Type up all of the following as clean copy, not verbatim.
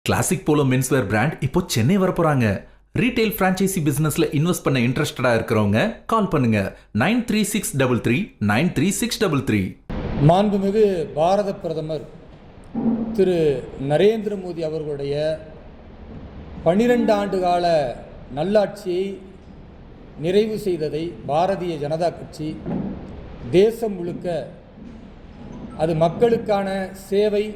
Classic polo menswear brand இப்போ Chennai வரப்போறாங்க. Retail franchisee பிசினஸ்ல invest பண்ண இன்ட்ரெஸ்டடா இருக்கிறவங்க கால் பண்ணுங்க 9363393633. மாண்புமிகு பாரத பிரதமர் திரு நரேந்திர மோடி அவர்களுடைய 12 ஆண்டு கால நல்லாட்சியை நிறைவு செய்ததை பாரதிய ஜனதா கட்சி தேசம் முழுக்க அது மக்களுக்கான சேவை,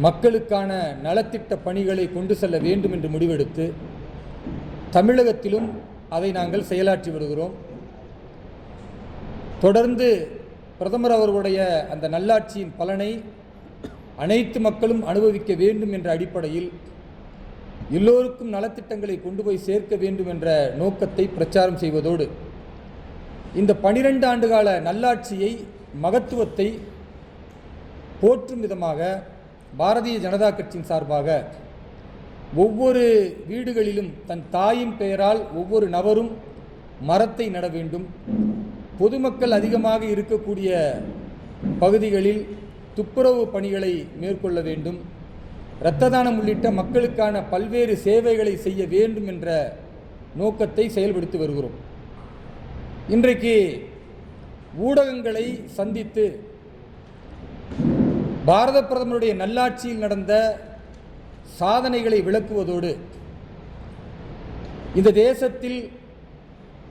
மக்களுக்கான நலத்திட்ட பணிகளை கொண்டு செல்ல வேண்டும் என்று முடிவெடுத்து தமிழகத்திலும் அதை நாங்கள் செயலாற்றி வருகிறோம். தொடர்ந்து பிரதமர் அவர்களுடைய அந்த நல்லாட்சியின் பலனை அனைத்து மக்களும் அனுபவிக்க வேண்டும் என்ற அடிப்படையில் எல்லோருக்கும் நலத்திட்டங்களை கொண்டு போய் சேர்க்க வேண்டும் என்ற நோக்கத்தை பிரச்சாரம் செய்வதோடு இந்த 12 ஆண்டு கால நல்லாட்சியை மகத்துவத்தை போற்றும் விதமாக பாரதிய ஜனதா கட்சியின் சார்பாக ஒவ்வொரு வீடுகளிலும் தன் தாயின் பெயரால் ஒவ்வொரு நபரும் மரத்தை நட வேண்டும், பொதுமக்கள் அதிகமாக இருக்கக்கூடிய பகுதிகளில் துப்புரவு பணிகளை மேற்கொள்ள வேண்டும், இரத்த தானம் உள்ளிட்ட மக்களுக்கான பல்வேறு சேவைகளை செய்ய வேண்டும் என்ற நோக்கத்தை செயல்படுத்தி வருகிறோம். இன்றைக்கு ஊடகங்களை சந்தித்து பாரத பிரதமருடைய நல்லாட்சியில் நடந்த சாதனைகளை விளக்குவதோடு இந்த தேசத்தில்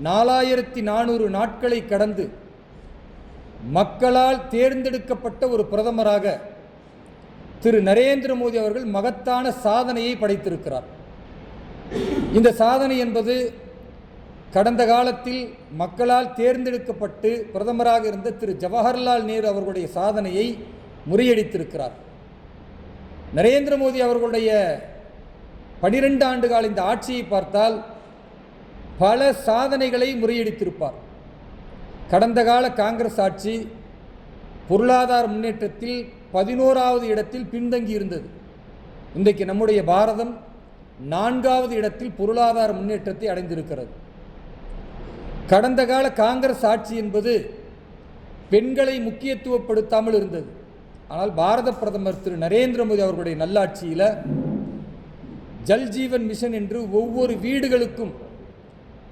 4400 நாட்களை கடந்து மக்களால் தேர்ந்தெடுக்கப்பட்ட ஒரு பிரதமராக திரு நரேந்திர மோடி அவர்கள் மகத்தான சாதனையை படைத்திருக்கிறார். இந்த சாதனை என்பது கடந்த காலத்தில் மக்களால் தேர்ந்தெடுக்கப்பட்டு பிரதமராக இருந்த திரு ஜவஹர்லால் நேரு அவர்களுடைய சாதனையை முறியடித்திருக்கிறார். நரேந்திர மோடி அவர்களுடைய 12 ஆண்டு கால இந்த ஆட்சியை பார்த்தால் பல சாதனைகளை முறியடித்திருப்பார். கடந்த கால காங்கிரஸ் ஆட்சி பொருளாதார முன்னேற்றத்தில் 11வது இடத்தில் பின்தங்கி இருந்தது. இன்றைக்கு நம்முடைய பாரதம் 4வது இடத்தில் பொருளாதார முன்னேற்றத்தை அடைந்திருக்கிறது. கடந்த கால காங்கிரஸ் ஆட்சி என்பது பெண்களை முக்கியத்துவப்படுத்தாமல் இருந்தது. ஆனால் பாரத பிரதமர் திரு நரேந்திர மோடி அவர்களுடைய நல்லாட்சியில் ஜல்ஜீவன் மிஷன் என்று ஒவ்வொரு வீடுகளுக்கும்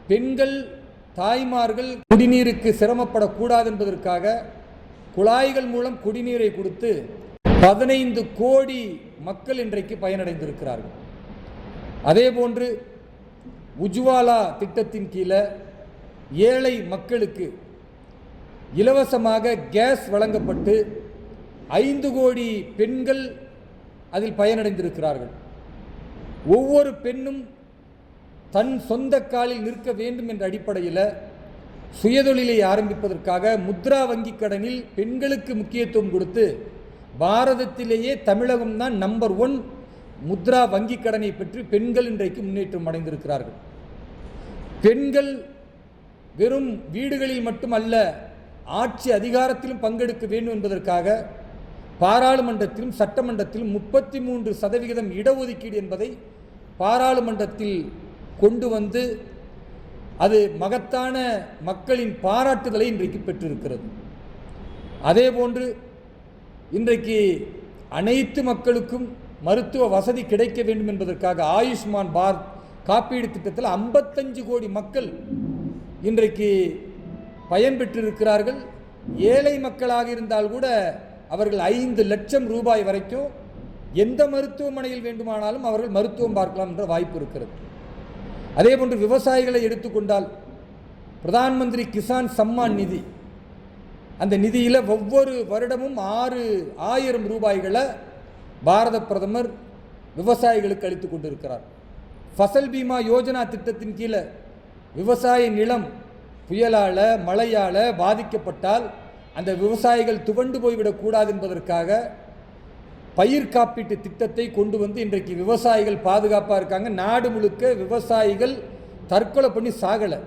பெண்கள், தாய்மார்கள் குடிநீருக்கு சிரமப்படக்கூடாது என்பதற்காக குழாய்கள் மூலம் குடிநீரை கொடுத்து 15 கோடி மக்கள் இன்றைக்கு பயனடைந்திருக்கிறார்கள். அதேபோன்று உஜ்வாலா திட்டத்தின் கீழே ஏழை மக்களுக்கு இலவசமாக கேஸ் வழங்கப்பட்டு 5 கோடி பெண்கள் அதில் பயனடைந்திருக்கிறார்கள். ஒவ்வொரு பெண்ணும் தன் சொந்த காலில் நிற்க வேண்டும் என்ற அடிப்படையில் சுயதொழிலை ஆரம்பிப்பதற்காக முத்ரா வங்கி கடனில் பெண்களுக்கு முக்கியத்துவம் கொடுத்து பாரதத்திலேயே தமிழகம்தான் நம்பர் 1 முத்ரா வங்கி கடனை பெற்று பெண்கள் இன்றைக்கு முன்னேற்றம் அடைந்திருக்கிறார்கள். பெண்கள் வெறும் வீடுகளில் மட்டுமல்ல, ஆட்சி அதிகாரத்திலும் பங்கெடுக்க வேண்டும் என்பதற்காக பாராளுமன்றத்திலும் சட்டமன்றத்திலும் 33% இடஒதுக்கீடு என்பதை பாராளுமன்றத்தில் கொண்டு வந்து அது மகத்தான மக்களின் பாராட்டுதலை இன்றைக்கு பெற்றிருக்கிறது. அதேபோன்று இன்றைக்கு அனைத்து மக்களுக்கும் மருத்துவ வசதி கிடைக்க வேண்டும் என்பதற்காக ஆயுஷ்மான் பாரத் காப்பீடு திட்டத்தில் 55 கோடி மக்கள் இன்றைக்கு பயன்பெற்றிருக்கிறார்கள். ஏழை மக்களாக இருந்தால் கூட அவர்கள் 5 லட்சம் ரூபாய் வரைக்கும் எந்த மருத்துவமனையில் வேண்டுமானாலும் அவர்கள் மருத்துவம் பார்க்கலாம் என்ற வாய்ப்பு இருக்கிறது. அதேபோன்று விவசாயிகளை எடுத்துக்கொண்டால் பிரதான் மந்திரி கிசான் சம்மான் நிதி, அந்த நிதியில் ஒவ்வொரு வருடமும் 6,000 ரூபாய்களை பாரத பிரதமர் விவசாயிகளுக்கு அளித்து கொண்டிருக்கிறார். ஃபசல் பீமா யோஜனா திட்டத்தின் கீழே விவசாய நிலம் புயலால் மழையால் பாதிக்கப்பட்டால் அந்த விவசாயிகள் துவண்டு போய்விடக்கூடாது என்பதற்காக பயிர் காப்பீட்டு திட்டத்தை கொண்டு வந்து இன்றைக்கு விவசாயிகள் பாதுகாப்பாக இருக்காங்க. நாடு முழுக்க விவசாயிகள் தற்கொலை பண்ணி சாகலை.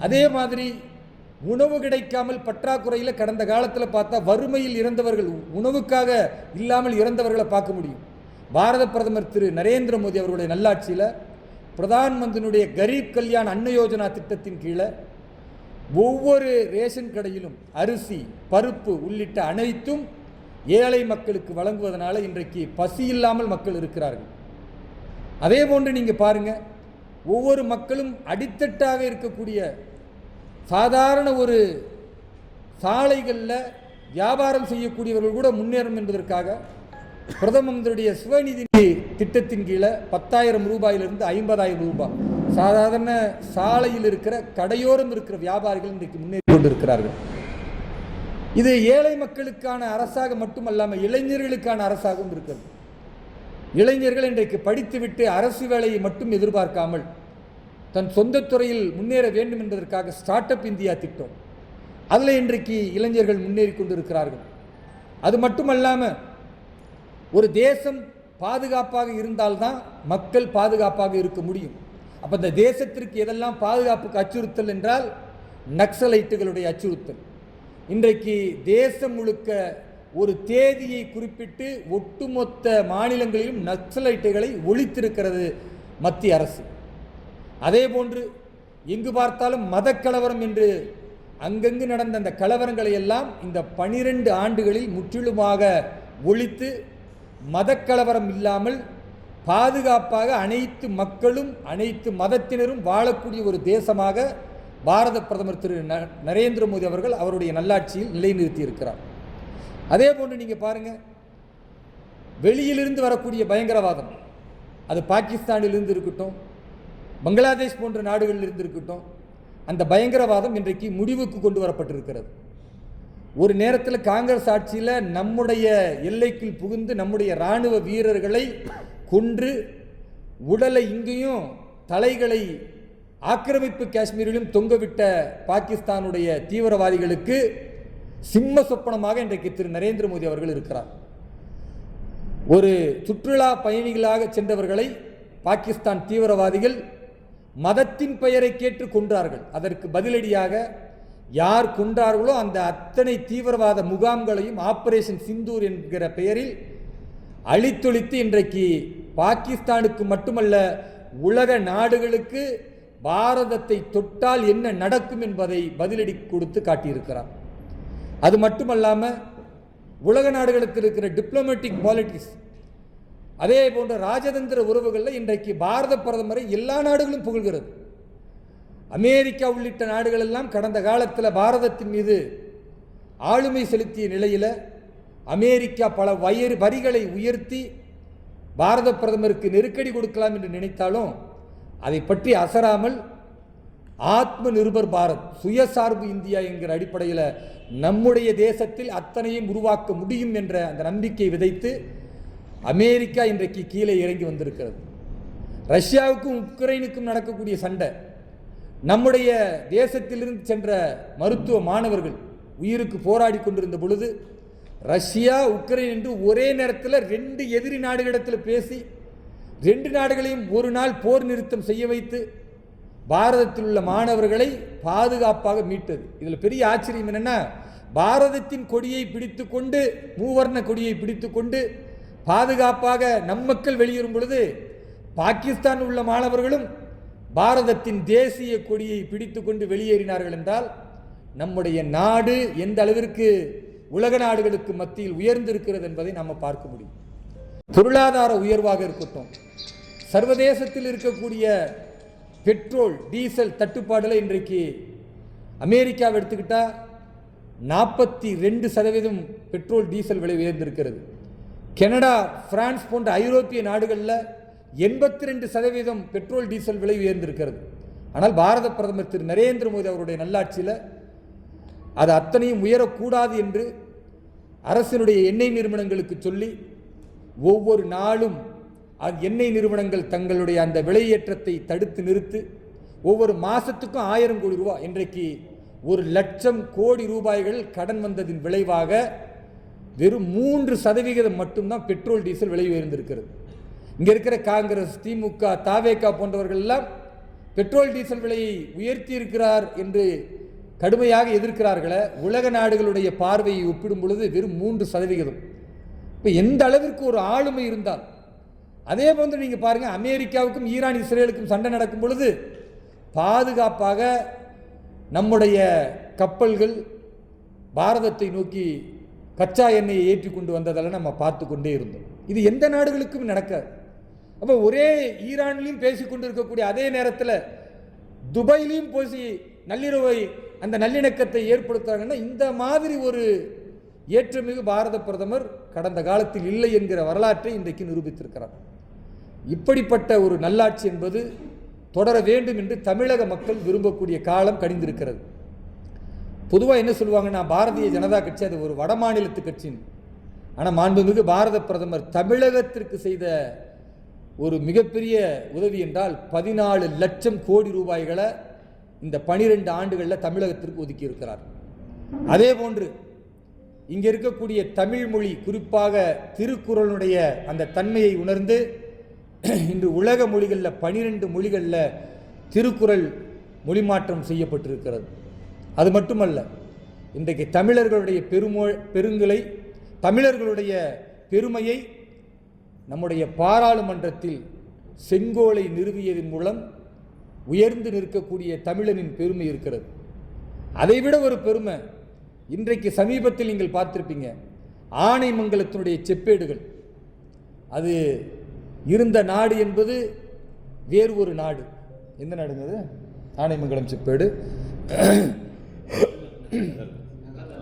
அதே மாதிரி உணவு கிடைக்காமல் பற்றாக்குறையில் கடந்த காலத்தில் பார்த்தா வறுமையில் இறந்தவர்கள், உணவுக்காக இல்லாமல் இறந்தவர்களை பார்க்க முடியும். பாரத பிரதமர் திரு நரேந்திர மோடி அவர்களுடைய நல்லாட்சியில் பிரதான் மந்திரியுடைய கரீப் கல்யாண் அன்ன யோஜனா திட்டத்தின் கீழே ஒவ்வொரு ரேஷன் கடையிலும் அரிசி, பருப்பு உள்ளிட்ட அனைத்தும் ஏழை மக்களுக்கு வழங்குவதனால இன்றைக்கு பசி இல்லாமல் மக்கள் இருக்கிறார்கள். அதே போன்று நீங்கள் பாருங்கள், ஒவ்வொரு மக்களும் அடித்தட்டாக இருக்கக்கூடிய சாதாரண ஒரு சாலைகளில் வியாபாரம் செய்யக்கூடியவர்கள் கூட முன்னேறும் என்பதற்காக பிரதம மந்திரியுடைய சுயநிதி திட்டத்தின் கீழே 10,000 ரூபாயிலிருந்து 50,000 ரூபாய் சாதாரண சாலையில் இருக்கிற கடையோரம் இருக்கிற வியாபாரிகள் இன்றைக்கு முன்னேறி கொண்டிருக்கிறார்கள். இது ஏழை மக்களுக்கான அரசாக மட்டுமல்லாமல் இளைஞர்களுக்கான அரசாகவும் இருக்கிறது. இளைஞர்கள் இன்றைக்கு படித்துவிட்டு அரசு வேலையை மட்டும் எதிர்பார்க்காமல் தன் சொந்த துறையில் முன்னேற வேண்டும் என்பதற்காக ஸ்டார்ட் அப் இந்தியா திட்டம், அதில் இன்றைக்கு இளைஞர்கள் முன்னேறி கொண்டிருக்கிறார்கள். அது மட்டுமல்லாமல் ஒரு தேசம் பாதுகாப்பாக இருந்தால்தான் மக்கள் பாதுகாப்பாக இருக்க முடியும். அப்போ இந்த தேசத்திற்கு எதெல்லாம் பாதுகாப்புக்கு அச்சுறுத்தல் என்றால் நக்சலைட்டுகளுடைய அச்சுறுத்தல். இன்றைக்கு தேசம் முழுக்க ஒரு தேதியை குறிப்பிட்டு ஒட்டுமொத்த மாநிலங்களிலும் நக்சலைட்டுகளை ஒழித்திருக்கிறது மத்திய அரசு. அதே போன்று எங்கு பார்த்தாலும் மதக்கலவரம் என்று அங்கங்கு நடந்த அந்த கலவரங்களை எல்லாம் இந்த 12 ஆண்டுகளில் முற்றிலுமாக ஒழித்து மதக்கலவரம் இல்லாமல் பாதுகாப்பாக அனைத்து மக்களும் அனைத்து மதத்தினரும் வாழக்கூடிய ஒரு தேசமாக பாரத பிரதமர் திரு நரேந்திர மோடி அவர்கள் அவருடைய நல்லாட்சியில் நிலைநிறுத்தி இருக்கிறார். அதே போன்று நீங்கள் பாருங்கள், வெளியிலிருந்து வரக்கூடிய பயங்கரவாதம், அது பாகிஸ்தானிலிருந்து இருக்கட்டும், பங்களாதேஷ் போன்ற நாடுகளில் இருந்து இருக்கட்டும், அந்த பயங்கரவாதம் இன்றைக்கு முடிவுக்கு கொண்டு வரப்பட்டிருக்கிறது. ஒரு நேரத்தில் காங்கிரஸ் ஆட்சியில் நம்முடைய எல்லைக்குள் புகுந்து நம்முடைய இராணுவ வீரர்களை கொன்று உடலை இங்கேயும் தலைகளை ஆக்கிரமிப்பு காஷ்மீரிலும் தொங்கவிட்ட பாகிஸ்தானுடைய தீவிரவாதிகளுக்கு சிம்ம சொப்பனமாக இன்றைக்கு திரு நரேந்திர மோடி அவர்கள் இருக்கிறார். ஒரு சுற்றுலா பயணிகளாக சென்றவர்களை பாகிஸ்தான் தீவிரவாதிகள் மதத்தின் பெயரை கேட்டு கொன்றார்கள். அதற்கு பதிலடியாக யார் கொன்றார்களோ அந்த அத்தனை தீவிரவாத முகாம்களையும் ஆபரேஷன் சிந்தூர் என்கிற பெயரில் அழித்தொழித்து இன்றைக்கு பாகிஸ்தானுக்கு மட்டுமல்ல உலக நாடுகளுக்கு பாரதத்தை தொட்டால் என்ன நடக்கும் என்பதை பதிலடி கொடுத்து காட்டியிருக்கிறார். அது மட்டுமல்லாமல் உலக நாடுகளுக்கு இருக்கிற டிப்ளமேட்டிக் பாலிட்டிக்ஸ், அதே போன்ற ராஜதந்திர உறவுகளில் இன்றைக்கு பாரத பிரதமரை எல்லா நாடுகளும் புகழ்கிறது. அமெரிக்கா உள்ளிட்ட நாடுகள் எல்லாம் கடந்த காலத்தில் பாரதத்தின் மீது ஆளுமை செலுத்திய நிலையில் அமெரிக்கா பல வரிகளை உயர்த்தி பாரத பிரதமருக்கு நெருக்கடி கொடுக்கலாம் என்று நினைத்தாலும் அதை பற்றி அசராமல் ஆத்ம நிர்பர் பாரத், சுயசார்பு இந்தியா என்கிற அடிப்படையில் நம்முடைய தேசத்தில் அத்தனையும் உருவாக்க முடியும் என்ற அந்த நம்பிக்கை விதைத்து அமெரிக்கா இன்றைக்கு கீழே இறங்கி வந்திருக்கிறது. ரஷ்யாவுக்கும் உக்ரைனுக்கும் நடக்கக்கூடிய சண்டை, நம்முடைய தேசத்திலிருந்து சென்ற மருத்துவ மாணவர்கள் உயிருக்கு போராடி கொண்டிருந்த பொழுது ரஷ்யா உக்ரைன் என்று ஒரே நேரத்தில் 2 எதிரி நாடுகளிடத்தில் பேசி 2 நாடுகளையும் ஒரு நாள் போர் நிறுத்தம் செய்ய வைத்து பாரதத்தில் உள்ள மாணவர்களை பாதுகாப்பாக மீட்டது. இதில் பெரிய ஆச்சரியம் என்னென்னா, பாரதத்தின் கொடியை பிடித்து கொண்டு, மூவர்ண கொடியை பிடித்து கொண்டு பாதுகாப்பாக நம் மக்கள் வெளியேறும் பொழுது பாகிஸ்தான் உள்ள மாணவர்களும் பாரதத்தின் தேசிய கொடியை பிடித்து கொண்டு வெளியேறினார்கள் என்றால் நம்முடைய நாடு எந்த அளவிற்கு உலக நாடுகளுக்கு மத்தியில் உயர்ந்திருக்கிறது என்பதை நாம் பார்க்க முடியும். பொருளாதார உயர்வாக இருக்கட்டும், சர்வதேசத்தில் இருக்கக்கூடிய பெட்ரோல் டீசல் தட்டுப்பாடில் இன்றைக்கு அமெரிக்காவை எடுத்துக்கிட்டால் 42% பெட்ரோல் டீசல் விலை உயர்ந்திருக்கிறது. கனடா, பிரான்ஸ் போன்ற ஐரோப்பிய நாடுகளில் 82% பெட்ரோல் டீசல் விலை உயர்ந்திருக்கிறது. ஆனால் பாரத பிரதமர் திரு நரேந்திர மோடி அவருடைய நல்லாட்சியில் அது அத்தனையும் உயரக்கூடாது என்று அரசினுடைய எண்ணெய் நிறுவனங்களுக்கு சொல்லி ஒவ்வொரு நாளும் எண்ணெய் நிறுவனங்கள் தங்களுடைய அந்த விலையேற்றத்தை தடுத்து நிறுத்து ஒவ்வொரு மாதத்துக்கும் 1000 கோடி ரூபாய், இன்றைக்கு 1,00,000 கோடி ரூபாய்கள் கடன் வந்ததின் விளைவாக வெறும் 3% மட்டும்தான் பெட்ரோல் டீசல் விலை உயர்ந்திருக்கிறது. இங்கே இருக்கிற காங்கிரஸ், திமுக, தாவேகா போன்றவர்கள் எல்லாம் பெட்ரோல் டீசல் விலையை உயர்த்தி இருக்கிறார் என்று கடுமையாக எதிர்க்கிறார்களே. உலக நாடுகளுடைய பார்வையை ஒப்பிடும் பொழுது வெறும் 3%. இப்போ எந்த அளவிற்கு ஒரு ஆளுமை இருந்தால், அதே போன்று நீங்கள் பாருங்கள், அமெரிக்காவுக்கும் ஈரான் இஸ்ரேலுக்கும் சண்டை நடக்கும் பொழுது பாதுகாப்பாக நம்முடைய கப்பல்கள் பாரதத்தை நோக்கி கச்சா எண்ணெயை ஏற்றி கொண்டு வந்ததெல்லாம் நம்ம பார்த்து கொண்டே இருந்தோம். இது எந்த நாடுகளுக்கும் நடக்காது. அப்போ ஒரே ஈரான்லையும் பேசி கொண்டு இருக்கக்கூடிய அதே நேரத்தில் துபாயிலையும் பேசி நள்ளிரவை அந்த நல்லிணக்கத்தை ஏற்படுத்துறாங்கன்னா இந்த மாதிரி ஒரு ஏற்றமிகு பாரத பிரதமர் கடந்த காலத்தில் இல்லை என்கிற வரலாற்றை இன்றைக்கு நிரூபித்திருக்கிறார். இப்படிப்பட்ட ஒரு நல்லாட்சி என்பது தொடர வேண்டும் என்று தமிழக மக்கள் விரும்பக்கூடிய காலம் கடிந்திருக்கிறது. பொதுவாக என்ன சொல்லுவாங்கன்னா, பாரதிய ஜனதா கட்சி அது ஒரு வடமாநிலத்து கட்சின்னு. ஆனால் மாண்புமிகு பாரத பிரதமர் தமிழகத்திற்கு செய்த ஒரு மிகப்பெரிய உதவி என்றால் 14 லட்சம் கோடி ரூபாய்களை இந்த 12 ஆண்டுகளில் தமிழகத்திற்கு ஒதுக்கி இருக்கிறார். அதே போன்று இங்கே இருக்கக்கூடிய தமிழ் மொழி, குறிப்பாக திருக்குறளுடைய அந்த தன்மையை உணர்ந்து இன்று உலக மொழிகளில் 12 மொழிகளில் திருக்குறள் மொழிமாற்றம் செய்யப்பட்டிருக்கிறது. அது மட்டுமல்ல, இன்றைக்கு தமிழர்களுடைய பெருங்களை தமிழர்களுடைய பெருமையை நம்முடைய பாராளுமன்றத்தில் செங்கோலை நிறுவியதன் மூலம் உயர்ந்து நிற்கக்கூடிய தமிழனின் பெருமை இருக்கிறது. அதைவிட ஒரு பெருமை இன்றைக்கு சமீபத்தில் நீங்கள் பார்த்திருப்பீங்க, ஆனைமங்கலத்தினுடைய செப்பேடுகள். அது இருந்த நாடு என்பது வேறு ஒரு நாடு. எந்த நாடுங்கிறது? ஆனைமங்கலம் செப்பேடு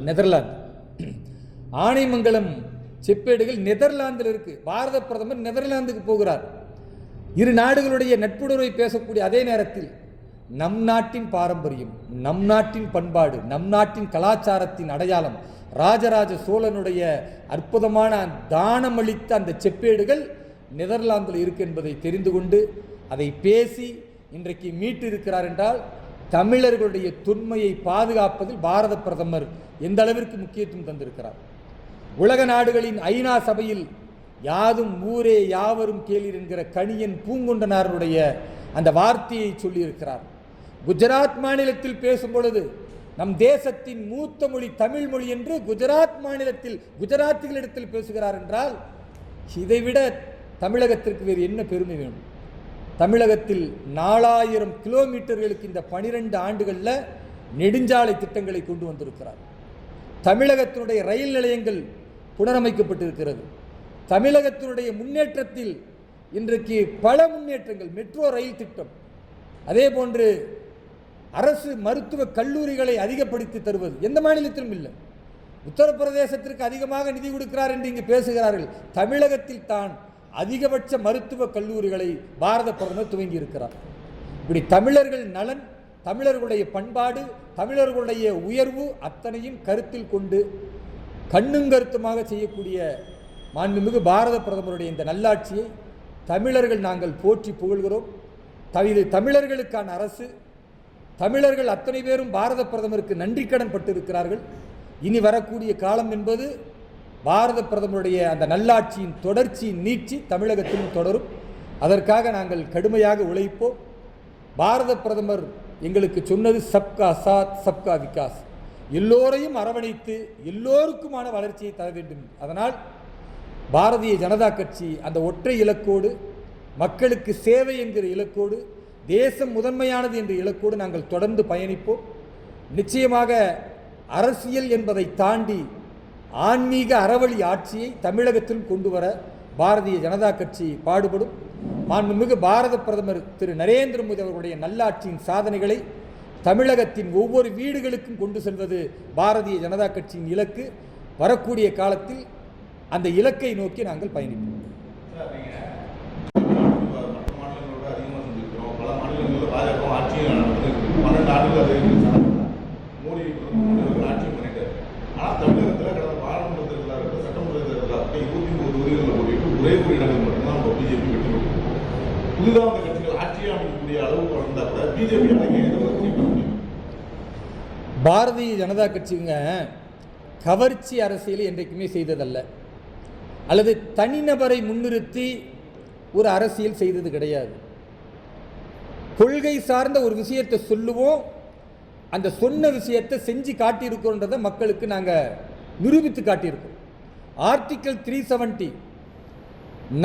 நெதர்லாந்து. ஆனைமங்கலம் செப்பேடுகள் நெதர்லாந்தில் இருக்கு. பாரத பிரதமர் நெதர்லாந்துக்கு போகிறார். இரு நாடுகளுடைய நட்புணர்வை பேசக்கூடிய அதே நேரத்தில் நம் நாட்டின் பாரம்பரியம், நம் நாட்டின் பண்பாடு, நம் நாட்டின் கலாச்சாரத்தின் அடையாளம், ராஜராஜ சோழனுடைய அற்புதமான தானமளித்த அந்த செப்பேடுகள் நெதர்லாந்தில் இருக்கு என்பதை தெரிந்து கொண்டு அதை பேசி இன்றைக்கு மீட்டு இருக்கிறார் என்றால் தமிழர்களுடைய தொன்மையை பாதுகாப்பதில் பாரத பிரதமர் எந்த அளவிற்கு முக்கியத்துவம் தந்திருக்கிறார். உலக நாடுகளின் ஐநா சபையில் யாதும் ஊரே யாவரும் கேளீர் என்கிற கணியன் பூங்குண்டனாருடைய அந்த வார்த்தையை சொல்லியிருக்கிறார். குஜராத் மாநிலத்தில் பேசும் பொழுது நம் தேசத்தின் மூத்த மொழி தமிழ் மொழி என்று குஜராத் மாநிலத்தில் குஜராத்திகளிடத்தில் பேசுகிறார் என்றால் இதைவிட தமிழகத்திற்கு வேறு என்ன பெருமை வேணும்? தமிழகத்தில் 4000 கிலோமீட்டர்களுக்கு இந்த 12 ஆண்டுகளில் நெடுஞ்சாலை திட்டங்களை கொண்டு வந்திருக்கிறார். தமிழகத்தினுடைய ரயில் நிலையங்கள் புனரமைக்கப்பட்டிருக்கிறது. தமிழகத்தினுடைய முன்னேற்றத்தில் இன்றைக்கு பல முன்னேற்றங்கள், மெட்ரோ ரயில் திட்டம், அதே போன்று அரசு மருத்துவ கல்லூரிகளை அதிகப்படுத்தி தருவது எந்த மாநிலத்திலும் இல்லை. உத்தரப்பிரதேசத்திற்கு அதிகமாக நிதி கொடுக்கிறார் என்று இங்கு பேசுகிறார்கள். தமிழகத்தில் தான் அதிகபட்ச மருத்துவ கல்லூரிகளை பாரத பிரதமர் துவங்கி இருக்கிறார். இப்படி தமிழர்கள் நலன், தமிழர்களுடைய பண்பாடு, தமிழர்களுடைய உயர்வு அத்தனையும் கருத்தில் கொண்டு கண்ணுங்கருத்துமாக செய்யக்கூடிய மாண்புமிகு பாரத பிரதமருடைய இந்த நல்லாட்சியை தமிழர்கள் நாங்கள் போற்றி புகழ்கிறோம். இது தமிழர்களுக்கான அரசு. தமிழர்கள் அத்தனை பேரும் பாரத பிரதமருக்கு நன்றி கடன் பட்டிருக்கிறார்கள். இனி வரக்கூடிய காலம் என்பது பாரத பிரதமருடைய அந்த நல்லாட்சியின் தொடர்ச்சியின் நீட்சி தமிழகத்திலும் தொடரும். அதற்காக நாங்கள் கடுமையாக உழைப்போம். பாரத பிரதமர் எங்களுக்கு சொன்னது சப்கா சாத் சப்கா விகாஸ், எல்லோரையும் அரவணைத்து எல்லோருக்குமான வளர்ச்சியை தர வேண்டும். அதனால் பாரதிய ஜனதா கட்சி அந்த ஒற்றை இலக்கோடு, மக்களுக்கு சேவை என்கிற இலக்கோடு, தேசம் முதன்மையானது என்ற இலக்கோடு நாங்கள் தொடர்ந்து பயணிப்போம். நிச்சயமாக அரசியல் என்பதை தாண்டி ஆன்மீக அறவழி ஆட்சியை தமிழகத்தில் கொண்டு வர பாரதிய ஜனதா கட்சி பாடுபடும். மாண்புமிகு பாரத பிரதமர் திரு நரேந்திர மோடி அவர்களுடைய நல்லாட்சியின் சாதனைகளை தமிழகத்தின் ஒவ்வொரு வீடுகளுக்கும் கொண்டு செல்வது பாரதிய ஜனதா கட்சியின் இலக்கு. வரக்கூடிய காலத்தில் அந்த இலக்கை நோக்கி நாங்கள் பயணிப்போம். பாரதிய ஜனதா கட்சிங்க கவர்ச்சி அரசியலை என்றைக்குமே செய்ததல்ல, அல்லது தனிநபரை முன்னிறுத்தி ஒரு அரசியல் செய்தது கிடையாது. கொள்கை சார்ந்த ஒரு விஷயத்தை சொல்லுவோம், அந்த சொன்ன விஷயத்தை செஞ்சு காட்டியிருக்கோன்றதை மக்களுக்கு நாங்கள் நிரூபித்து காட்டியிருக்கோம். ஆர்டிக்கிள் 370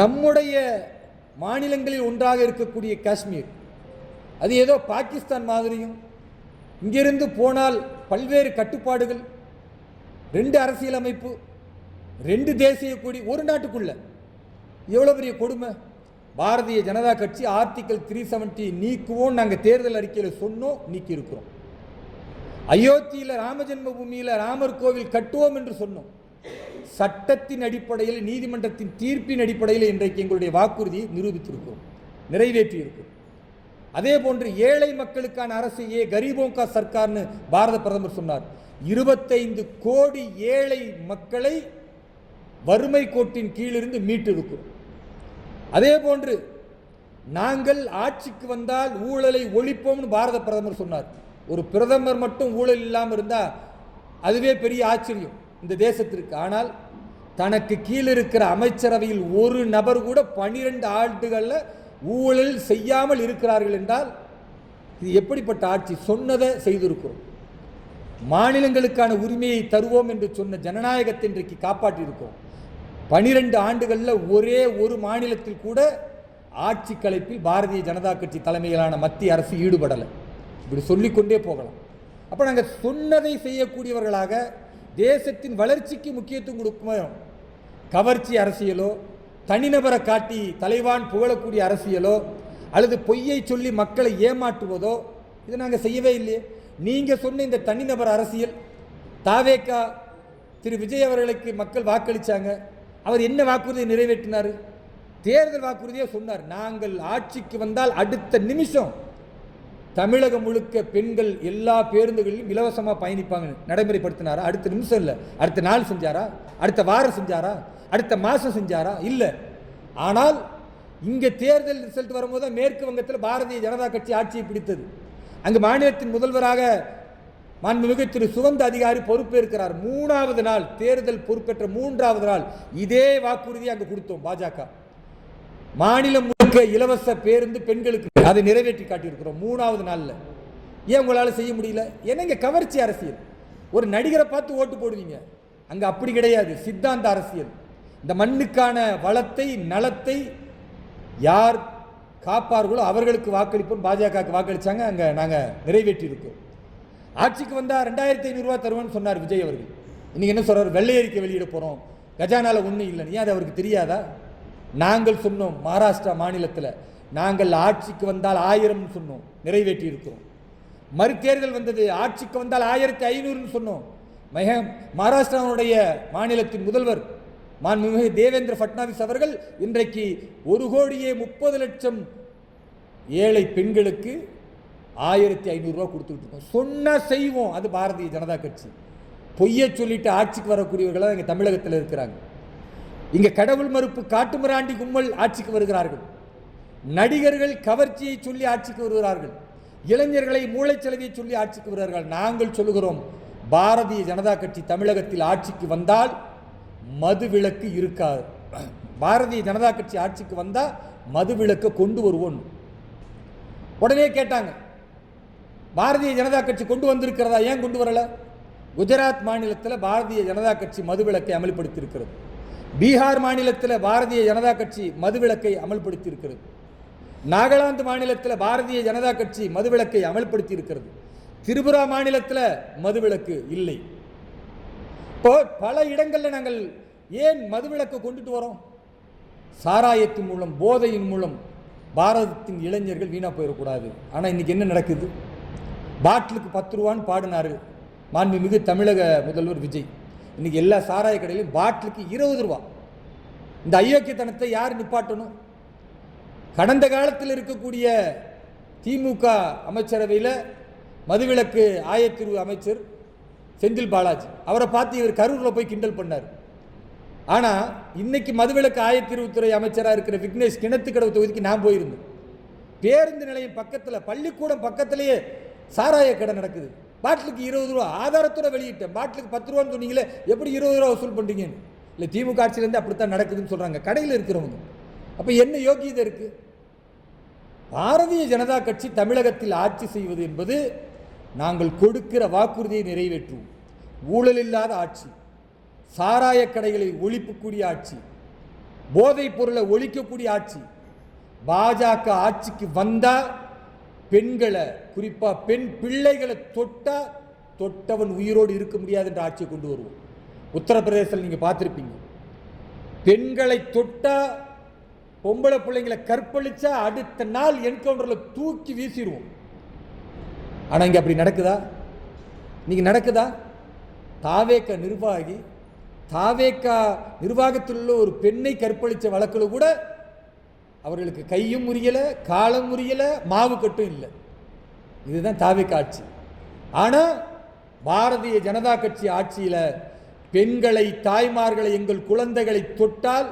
நம்முடைய மாநிலங்களில் ஒன்றாக இருக்கக்கூடிய காஷ்மீர், அது ஏதோ பாகிஸ்தான் மாதிரியும், இங்கிருந்து போனால் பல்வேறு கட்டுப்பாடுகள், 2 அரசியலமைப்பு, 2 தேசிய கொடி ஒரு நாட்டுக்குள்ள. எவ்வளவு பெரிய கொடுமை! பாரதிய ஜனதா கட்சி ஆர்டிகல் 370 நீக்குவோம் நாங்கள் தேர்தல் அறிக்கையில் சொன்னோம், நீக்கி இருக்கிறோம். அயோத்தியில் ராமஜென்ம பூமியில் ராமர் கோவில் கட்டுவோம் என்று சொன்னோம். சட்டத்தின் அடிப்படையில், நீதிமன்றத்தின் தீர்ப்பின் அடிப்படையில் இன்றைக்கு எங்களுடைய வாக்குறுதியை நிரூபித்திருக்கிறோம், நிறைவேற்றி இருக்கிறோம். அதே போன்று ஏழை மக்களுக்கான அரசையே கரீபோங்கா சர்க்கார்னு பாரத பிரதமர் சொன்னார். 25 கோடி ஏழை மக்களை வறுமை கோட்டின் கீழிருந்து மீட்டிருக்கிறோம். அதே போன்று நாங்கள் ஆட்சிக்கு வந்தால் ஊழலை ஒழிப்போம்னு பாரத பிரதமர் சொன்னார். ஒரு பிரதமர் மட்டும் ஊழல் இல்லாமல் இருந்தால் அதுவே பெரிய ஆச்சரியம் இந்த தேசத்திற்கு. ஆனால் தனக்கு கீழே இருக்கிற அமைச்சரவையில் ஒரு நபர் கூட 12 ஆண்டுகளில் ஊழல் செய்யாமல் இருக்கிறார்கள் என்றால் இது எப்படிப்பட்ட ஆட்சி? சொன்னதை செய்திருக்கிறோம். மாநிலங்களுக்கான உரிமையை தருவோம் என்று சொன்ன ஜனநாயகத்தை இன்றைக்கு காப்பாற்றியிருக்கிறோம். 12 ஆண்டுகளில் ஒரே ஒரு மாநிலத்தில் கூட ஆட்சி கலைப்பில் பாரதிய ஜனதா கட்சி தலைமையிலான மத்திய அரசு ஈடுபடலை. இப்படி சொல்லிக்கொண்டே போகலாம். அப்போ நாங்கள் சொன்னதை செய்யக்கூடியவர்களாக, தேசத்தின் வளர்ச்சிக்கு முக்கியத்துவம் கொடுக்கும் கவர்ச்சி அரசியலோ, தனிநபரை காட்டி தலைவான் புகழக்கூடிய அரசியலோ, அல்லது பொய்யை சொல்லி மக்களை ஏமாற்றுவதோ இதை நாங்கள் செய்யவே இல்லையே. நீங்கள் சொன்ன இந்த தனிநபர் அரசியல், தாவேகா திரு விஜய் அவர்களுக்கு மக்கள் வாக்களித்தாங்க. அவர் என்ன வாக்குறுதியை நிறைவேற்றினார்? தேர்தல் வாக்குறுதியை சொன்னார், நாங்கள் ஆட்சிக்கு வந்தால் அடுத்த நிமிஷம் தமிழகம் முழுக்க பெண்கள் எல்லா பேருந்துகளிலும் இலவசமாக பயணிப்பாங்க நடைமுறைப்படுத்தினாரா? அடுத்த நிமிஷம் இல்லை, அடுத்த நாள் செஞ்சாரா? அடுத்த வாரம் செஞ்சாரா? அடுத்த மாதம் செஞ்சாரா? இல்லை. ஆனால் இங்கே தேர்தல் ரிசல்ட் வரும்போது மேற்கு வங்கத்தில் பாரதிய ஜனதா கட்சி ஆட்சியை பிடித்தது. அங்கு மாநிலத்தின் முதல்வராக மாண்புமிகு திரு சுகந்த அதிகாரி பொறுப்பேற்கிறார். 3வது நாள், தேர்தல் பொறுப்பேற்ற 3வது நாள் இதே வாக்குறுதியை அங்கு கொடுத்தோம். பாஜக மாநிலம் முழுக்க இலவச பேருந்து பெண்களுக்கு, அதை நிறைவேற்றி காட்டியிருக்கிறோம் 3வது நாளில். ஏன் உங்களால் செய்ய முடியல? என்னங்க கவர்ச்சி அரசியல். ஒரு நடிகரை பார்த்து ஓட்டு போடுவீங்க, அங்கே அப்படி கிடையாது. சித்தாந்த அரசியல். இந்த மண்ணுக்கான வளத்தை நலத்தை யார் காப்பார்களோ அவர்களுக்கு வாக்களிப்போம். பாஜகவுக்கு வாக்களித்தாங்க, அங்கே நாங்கள் நிறைவேற்றி இருக்கோம். ஆட்சிக்கு வந்தால் 2500 ரூபா தருவோம்னு சொன்னார் விஜய் அவர்கள். இன்னைக்கு என்ன சொல்றாரு? வெள்ளை அறிக்கை வெளியிட போகிறோம், கஜானால ஒன்றும் இல்லைன்னு. ஏன் அது அவருக்கு தெரியாதா? நாங்கள் சொன்னோம், மகாராஷ்டிரா மாநிலத்தில் நாங்கள் ஆட்சிக்கு வந்தால் 1000 சொன்னோம், நிறைவேற்றி இருக்கிறோம். மறுதேர்தல் வந்தது, ஆட்சிக்கு வந்தால் 1500 சொன்னோம். மகாராஷ்டிராவுடைய மாநிலத்தின் முதல்வர் மாண்புமிகு தேவேந்திர ஃபட்னாவிஸ் அவர்கள் இன்றைக்கு 1,30,00,000 ஏழை பெண்களுக்கு 1500 ரூபா கொடுத்துட்டு இருக்கோம். சொன்ன செய்வோம். அது பாரதிய ஜனதா கட்சி. பொய்யை சொல்லிட்டு ஆட்சிக்கு வரக்கூடியவர்களாக இங்கே தமிழகத்தில் இருக்கிறாங்க. இங்கே கடவுள் மறுப்பு காட்டுமிராண்டி கும்பல் ஆட்சிக்கு வருகிறார்கள். நடிகர்கள் கவர்ச்சியை சொல்லி ஆட்சிக்கு வருகிறார்கள். இளைஞர்களை மூளைச்சலவையை சொல்லி ஆட்சிக்கு வருகிறார்கள். நாங்கள் சொல்லுகிறோம், பாரதிய ஜனதா கட்சி தமிழகத்தில் ஆட்சிக்கு வந்தால் மது விலக்கு இருக்காது. பாரதிய ஜனதா கட்சி ஆட்சிக்கு வந்தால் மது விலக்கை கொண்டு வருவோம். உடனே கேட்டாங்க, பாரதிய ஜனதா கட்சி கொண்டு வந்திருக்கிறதா? ஏன் கொண்டு வரல? குஜராத் மாநிலத்தில் பாரதிய ஜனதா கட்சி மதுவிலக்கை அமல்படுத்தி இருக்கிறது. பீகார் மாநிலத்தில் பாரதிய ஜனதா கட்சி மதுவிலக்கை அமல்படுத்தி இருக்கிறது. நாகாலாந்து மாநிலத்தில் பாரதிய ஜனதா கட்சி மதுவிலக்கை அமல்படுத்தி இருக்கிறது. திரிபுரா மாநிலத்தில் மதுவிலக்கு இல்லை. இப்போ பல இடங்களில் நாங்கள் ஏன் மதுவிலக்கை கொண்டுட்டு வரோம்? சாராயத்தின் மூலம், போதையின் மூலம் பாரதத்தின் இளைஞர்கள் வீணாக போயிடக்கூடாது. ஆனால் இன்னைக்கு என்ன நடக்குது? பாட்டிலுக்கு 10 ரூபான்னு பாடினார் மாண்புமிகு தமிழக முதல்வர் விஜய். இன்னைக்கு எல்லா சாராய கடையிலும் பாட்டிலுக்கு 20 ரூபா. இந்த அயோக்கியத்தனத்தை யார் நிப்பாட்டணும்? கடந்த காலத்தில் இருக்கக்கூடிய திமுக அமைச்சரவையில் மதுவிலக்கு ஆயத்தீர்வு அமைச்சர் செந்தில் பாலாஜி, அவரை பார்த்து இவர் கரூரில் போய் கிண்டல் பண்ணார். ஆனால் இன்னைக்கு மதுவிலக்கு ஆயத்தீர்வுத்துறை அமைச்சராக இருக்கிற விக்னேஷ் கிணத்துக்கடவு தொகுதிக்கு நான் போயிருந்தேன். பேருந்து நிலையம் பக்கத்தில், பள்ளிக்கூடம் பக்கத்திலேயே சாராய கடை நடக்குது. பாட்டிலுக்கு 20 ரூபா ஆதாரத்தோட வெளியிட்டேன். பாட்டிலுக்கு 10 ரூபான்னு சொன்னீங்களே, எப்படி 20 ரூபா வசூல் பண்ணுறீங்கன்னு. இல்லை, திமுக ஆட்சியிலேருந்து அப்படித்தான் நடக்குதுன்னு சொல்கிறாங்க கடையில் இருக்கிறவங்க. அப்போ என்ன யோகியதை இருக்குது? பாரதிய ஜனதா கட்சி தமிழகத்தில் ஆட்சி செய்வது என்பது நாங்கள் கொடுக்கிற வாக்குறுதியை நிறைவேற்றுவோம். ஊழல் இல்லாத ஆட்சி, சாராய கடைகளை ஒழிக்கக்கூடிய ஆட்சி, போதைப் பொருளை ஒழிக்கக்கூடிய ஆட்சி. பாஜக ஆட்சிக்கு வந்தால் பெண்களை, குறிப்பாக பெண் பிள்ளைகளை தொட்டவன் உயிரோடு இருக்க முடியாது என்ற ஆட்சியை கொண்டு வருவோம். உத்தரப்பிரதேசத்தில் நீங்கள் பார்த்துருப்பீங்க. பெண்களை தொட்டா, பொம்பளை பிள்ளைங்களை கற்பழிச்சா அடுத்த நாள் என்கவுண்டரில் தூக்கி வீசிடுவோம். ஆனால் இங்கே அப்படி நடக்குதா? இன்னைக்கு நடக்குதா? தாவேக்கா நிர்வாகி, தாவேக்கா நிர்வாகத்தில் உள்ள ஒரு பெண்ணை கற்பழித்த வழக்கில் கூட அவர்களுக்கு கையும் முறியலை, காலம் முறியலை, மாவு கட்டும் இல்லை. இதுதான் தாவேக்கா ஆட்சி. ஆனால் பாரதிய ஜனதா கட்சி ஆட்சியில் பெண்களை, தாய்மார்களை, எங்கள் குழந்தைகளை தொட்டால்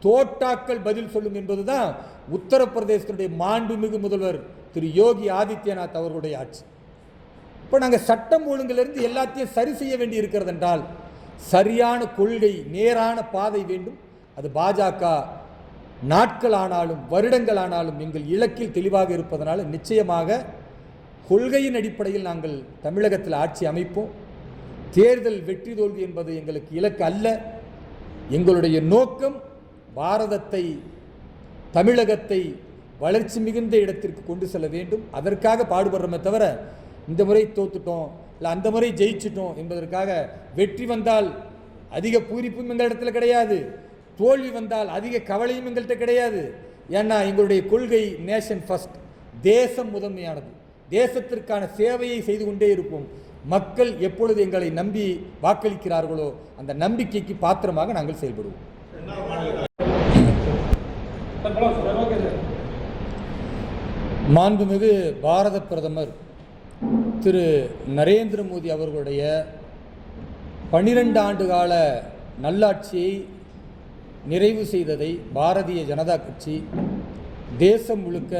தோட்டாக்கள் பதில் சொல்லும் என்பதுதான் உத்தரப்பிரதேசத்தினுடைய மாண்புமிகு முதல்வர் திரு யோகி ஆதித்யநாத் அவர்களுடைய ஆட்சி. இப்போ நாங்கள் சட்டம் ஒழுங்கிலிருந்து எல்லாத்தையும் சரி செய்ய வேண்டி இருக்கிறது என்றால் சரியான கொள்கை, நேரான பாதை வேண்டும். அது பாஜக நாட்கள் ஆனாலும் வருடங்கள் ஆனாலும் எங்கள் இலக்கில் தெளிவாக இருப்பதனால நிச்சயமாக கொள்கையின் அடிப்படையில் நாங்கள் தமிழகத்தில் ஆட்சி அமைப்போம். தேர்தல் வெற்றி தோல்வி என்பது எங்களுக்கு இலக்கு அல்ல. எங்களுடைய நோக்கம் பாரதத்தை, தமிழகத்தை வளர்ச்சி மிகுந்த இடத்திற்கு கொண்டு செல்ல வேண்டும். அதற்காக பாடுபடுறோமே தவிர இந்த முறை தோத்துட்டோம் இல்லை அந்த முறை ஜெயிச்சிட்டோம் என்பதற்காக, வெற்றி வந்தால் அதிக பூரிப்பும் எங்களிடத்தில் கிடையாது, தோல்வி வந்தால் அதிக கவலையும் எங்கள்கிட்ட கிடையாது. ஏன்னா எங்களுடைய கொள்கை நேஷன் ஃபர்ஸ்ட், தேசம் முதன்மையானது. தேசத்திற்கான சேவையை செய்து கொண்டே இருப்போம். மக்கள் எப்பொழுது எங்களை நம்பி வாக்களிக்கிறார்களோ அந்த நம்பிக்கைக்கு பாத்திரமாக நாங்கள் செயல்படுவோம். மாண்புமிகு பாரத பிரதமர் திரு நரேந்திர மோடி அவர்களுடைய 12 ஆண்டு கால நல்லாட்சியை நிறைவு செய்ததை பாரதிய ஜனதா கட்சி தேசம் முழுக்க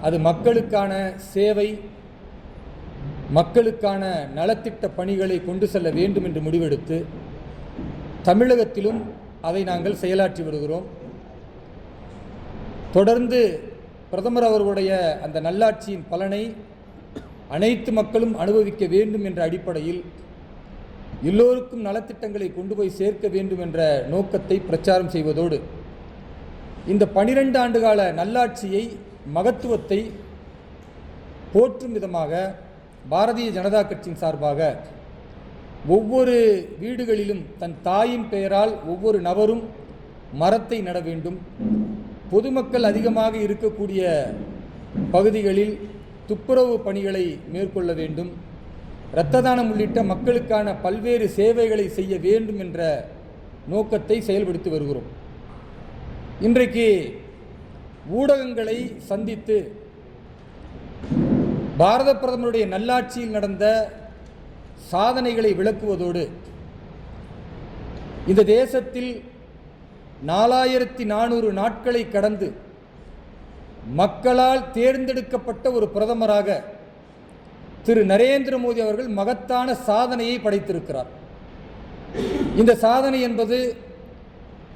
அது மக்களுக்கான சேவை, மக்களுக்கான நலத்திட்ட பணிகளை கொண்டு செல்ல வேண்டும் என்று முடிவெடுத்து தமிழகத்திலும் அதை நாங்கள் செயலாற்றி வருகிறோம். தொடர்ந்து பிரதமர் அவர்களுடைய அந்த நல்லாட்சியின் பலனை அனைத்து மக்களும் அனுபவிக்க வேண்டும் என்ற அடிப்படையில் எல்லோருக்கும் நலத்திட்டங்களை கொண்டு போய் சேர்க்க வேண்டும் என்ற நோக்கத்தை பிரச்சாரம் செய்வதோடு இந்த 12 ஆண்டு கால நல்லாட்சியை, மகத்துவத்தை போற்றும் விதமாக பாரதிய ஜனதா கட்சியின் சார்பாக ஒவ்வொரு வீடுகளிலும் தன் தாயின் பெயரால் ஒவ்வொரு நபரும் மரத்தை நட வேண்டும். பொதுமக்கள் அதிகமாக இருக்கக்கூடிய பகுதிகளில் துப்புரவு பணிகளை மேற்கொள்ள வேண்டும். இரத்த தானம் உள்ளிட்ட மக்களுக்கான பல்வேறு சேவைகளை செய்ய வேண்டும் என்ற நோக்கத்தை செயல்படுத்தி வருகிறோம். இன்றைக்கு ஊடகங்களை சந்தித்து பாரத பிரதமருடைய நல்லாட்சியில் நடந்த சாதனைகளை விளக்குவதோடு இந்த தேசத்தில் 4400 நாட்களை கடந்து மக்களால் தேர்ந்தெடுக்கப்பட்ட ஒரு பிரதமராக திரு நரேந்திர மோடி அவர்கள் மகத்தான சாதனையை படைத்திருக்கிறார். இந்த சாதனை என்பது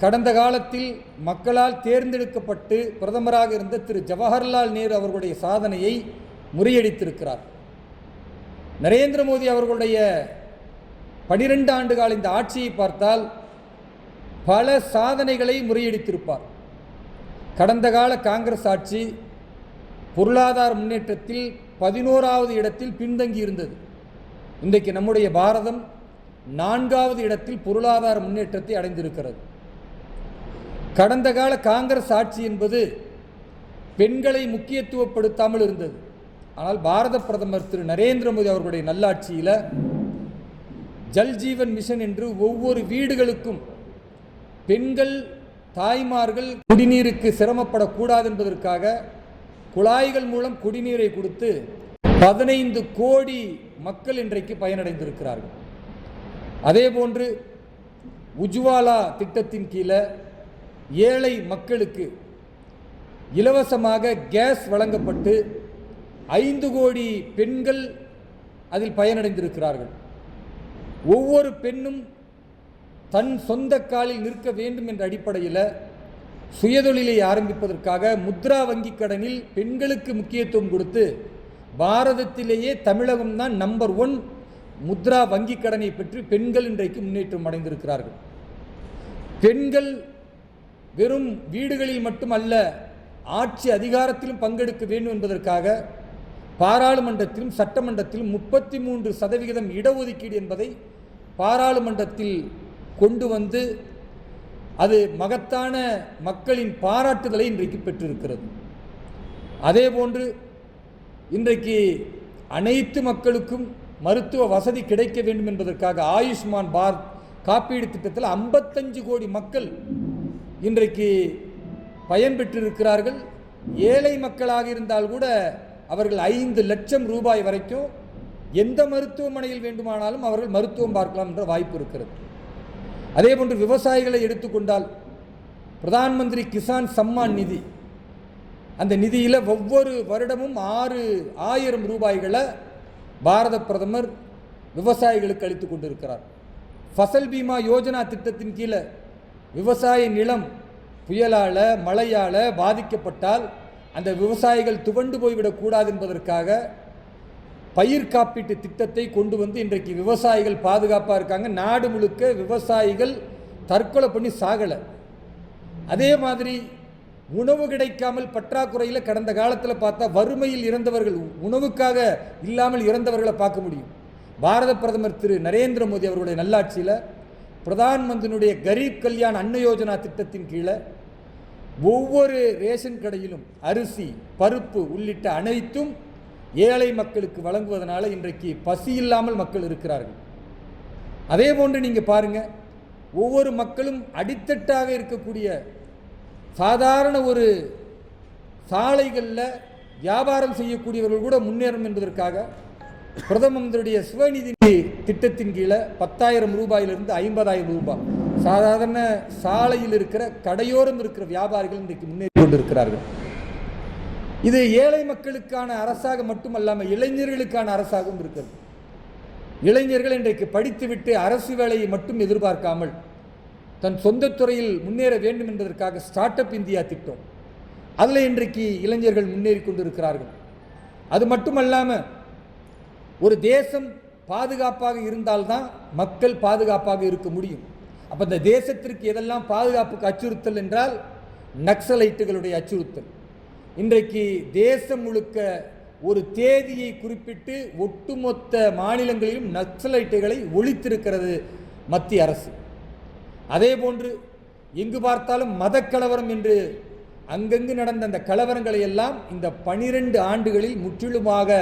கடந்த காலத்தில் மக்களால் தேர்ந்தெடுக்கப்பட்டு பிரதமராக இருந்த திரு ஜவஹர்லால் நேரு அவர்களுடைய சாதனையை முறியடித்திருக்கிறார். நரேந்திர மோடி அவர்களுடைய 12 ஆண்டு கால இந்த ஆட்சியை பார்த்தால் பல சாதனைகளை முறியடித்திருப்பார். கடந்த கால காங்கிரஸ் ஆட்சி பொருளாதார முன்னேற்றத்தில் 11வது இடத்தில் பின்தங்கி இருந்தது. இன்றைக்கு நம்முடைய பாரதம் 4வது இடத்தில் பொருளாதார முன்னேற்றத்தை அடைந்திருக்கிறது. கடந்த கால காங்கிரஸ் ஆட்சி என்பது பெண்களை முக்கியத்துவப்படுத்தாமல் இருந்தது. ஆனால் பாரத பிரதமர் திரு நரேந்திர மோடி அவர்களுடைய நல்லாட்சியில் ஜல் ஜீவன் மிஷன் என்று ஒவ்வொரு வீடுகளுக்கும் பெண்கள், தாய்மார்கள் குடிநீருக்கு சிரமப்படக்கூடாது என்பதற்காக குழாய்கள் மூலம் குடிநீரை கொடுத்து 15 கோடி மக்கள் இன்றைக்கு பயனடைந்திருக்கிறார்கள். அதேபோன்று உஜ்வாலா திட்டத்தின் கீழே ஏழை மக்களுக்கு இலவசமாக கேஸ் வழங்கப்பட்டு 5 கோடி பெண்கள் அதில் பயனடைந்திருக்கிறார்கள். ஒவ்வொரு பெண்ணும் தன் சொந்த காலில் நிற்க வேண்டும் என்ற அடிப்படையில் சுயதொழிலை ஆரம்பிப்பதற்காக முத்ரா வங்கி கடனில் பெண்களுக்கு முக்கியத்துவம் கொடுத்து பாரதத்திலேயே தமிழகம்தான் நம்பர் 1 முத்ரா வங்கி கடனை பெற்று பெண்கள் இன்றைக்கு முன்னேற்றம் அடைந்திருக்கிறார்கள். பெண்கள் வெறும் வீடுகளில் மட்டுமல்ல, ஆட்சி அதிகாரத்திலும் பங்கெடுக்க வேண்டும் என்பதற்காக பாராளுமன்றத்திலும் சட்டமன்றத்திலும் 33% இடஒதுக்கீடு என்பதை பாராளுமன்றத்தில் கொண்டு வந்து அது மகத்தான மக்களின் பாராட்டுதலை இன்றைக்கு பெற்றிருக்கிறது. அதேபோன்று இன்றைக்கு அனைத்து மக்களுக்கும் மருத்துவ வசதி கிடைக்க வேண்டும் என்பதற்காக ஆயுஷ்மான் பாரத் காப்பீடு திட்டத்தில் 55 கோடி மக்கள் இன்றைக்கு பயன்பெற்றிருக்கிறார்கள். ஏழை மக்களாக இருந்தால் கூட அவர்கள் 5 லட்சம் ரூபாய் வரைக்கும் எந்த மருத்துவமனையில் வேண்டுமானாலும் அவர்கள் மருத்துவம் பார்க்கலாம் என்ற வாய்ப்பு இருக்கிறது. அதேபோன்று விவசாயிகளை எடுத்துக்கொண்டால் பிரதான் மந்திரி கிசான் சம்மான் நிதி, அந்த நிதியில் ஒவ்வொரு வருடமும் 6,000 ரூபாய்களை பாரத பிரதமர் விவசாயிகளுக்கு அளித்து கொண்டிருக்கிறார். ஃபசல் பீமா யோஜனா திட்டத்தின் கீழே விவசாய நிலம் புயலால் மழையால் பாதிக்கப்பட்டால் அந்த விவசாயிகள் துவண்டு போய்விடக்கூடாது என்பதற்காக பயிர் காப்பீட்டு திட்டத்தை கொண்டு வந்து இன்றைக்கு விவசாயிகள் பாதுகாப்பாக இருக்காங்க. நாடு முழுக்க விவசாயிகள் தற்கொலை பண்ணி சாகலை. அதே மாதிரி உணவு கிடைக்காமல் பற்றாக்குறையில் கடந்த காலத்தில் பார்த்தா வறுமையில் இறந்தவர்கள், உணவுக்காக இல்லாமல் இறந்தவர்களை பார்க்க முடியும். பாரத பிரதமர் திரு நரேந்திர மோடி அவர்களுடைய நல்லாட்சியில் பிரதான் மந்திரியுடைய கரீப் கல்யாண் அன்ன யோஜனா திட்டத்தின் கீழே ஒவ்வொரு ரேஷன் கடையிலும் அரிசி, பருப்பு உள்ளிட்ட அனைத்தும் ஏழை மக்களுக்கு வழங்குவதனால இன்றைக்கு பசி இல்லாமல் மக்கள் இருக்கிறார்கள். அதே போன்று நீங்கள் பாருங்கள், ஒவ்வொரு மக்களும் அடித்தட்டாக இருக்கக்கூடிய சாதாரண ஒரு சாலைகளில் வியாபாரம் செய்யக்கூடியவர்கள் கூட முன்னேறும் என்பதற்காக பிரதமருடைய சுயநிதி திட்டத்தின் கீழே 10,000 ரூபாயிலிருந்து 50,000 ரூபாய் சாதாரண சாலையில் இருக்கிற கடையோரம் இருக்கிற வியாபாரிகள் இன்றைக்கு முன்னேறி கொண்டிருக்கிறார்கள். இது ஏழை மக்களுக்கான அரசாக மட்டுமல்லாமல் இளைஞர்களுக்கான அரசாகவும் இருக்கிறது. இளைஞர்கள் இன்றைக்கு படித்துவிட்டு அரசு வேலையை மட்டும் எதிர்பார்க்காமல் தன் சொந்த துறையில் முன்னேற வேண்டும் என்பதற்காக ஸ்டார்ட் அப் இந்தியா திட்டம், அதில் இன்றைக்கு இளைஞர்கள் முன்னேறி கொண்டிருக்கிறார்கள். அது மட்டுமல்லாமல் ஒரு தேசம் பாதுகாப்பாக இருந்தால்தான் மக்கள் பாதுகாப்பாக இருக்க முடியும். அப்போ இந்த தேசத்திற்கு எதெல்லாம் பாதுகாப்புக்கு அச்சுறுத்தல் என்றால் நக்சலைட்டுகளுடைய அச்சுறுத்தல். இன்றைக்கு தேசம் முழுக்க ஒரு தேதியை குறிப்பிட்டு ஒட்டுமொத்த மாநிலங்களிலும் நக்சலைட்டுகளை ஒழித்திருக்கிறது மத்திய அரசு. அதே போன்று எங்கு பார்த்தாலும் மத கலவரம் என்று அங்கங்கு நடந்த அந்த கலவரங்களை எல்லாம் இந்த 12 ஆண்டுகளில் முற்றிலுமாக